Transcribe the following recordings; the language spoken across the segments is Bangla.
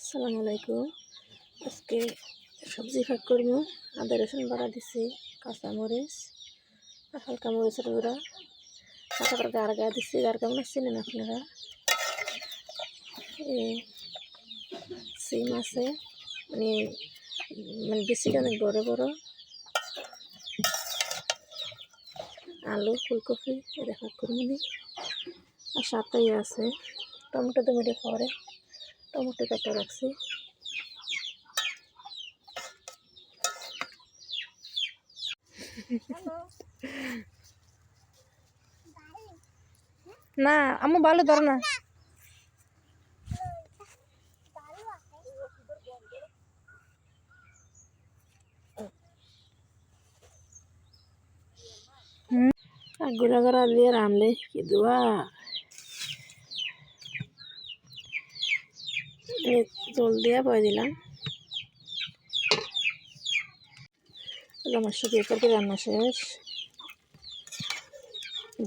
আসসালামু আলাইকুম। আজকে সবজি ভাগ করবো। আদা রসুন বাটা দিছি, কাঁচামরিচ আর হালকা মরিচের গুঁড়া, কাঁচা করে গাড়গা দিচ্ছি। গাড়গা মনে চিনেন আপনারা? এই সিম আছে, মানে মানে বেশিটা অনেক বড় বড়। আলু, ফুলকপি এটা ভাগ করবো নি। আর সাথেই আছে টমেটো টমেটো পরে টমেটো কাটা রাখছি। না আম্মু ভালো ধরো না। গুঁড়া করা দিয়ে রানলে কি দেওয়া জল দিয়ে বয়ে দিলাম। আমার শুকিয়ে করতে রান্না শেষ।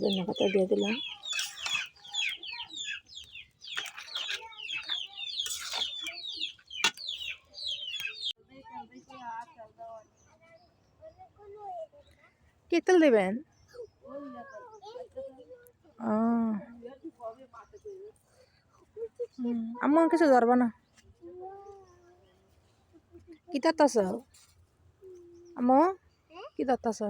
ধনিয়া পাতা দিয়ে দিলাম। কি তেল দেবেন? আম্মু কিছু ধরবা না। কি ধরতাছ আম্মু? কি ধরতাছ?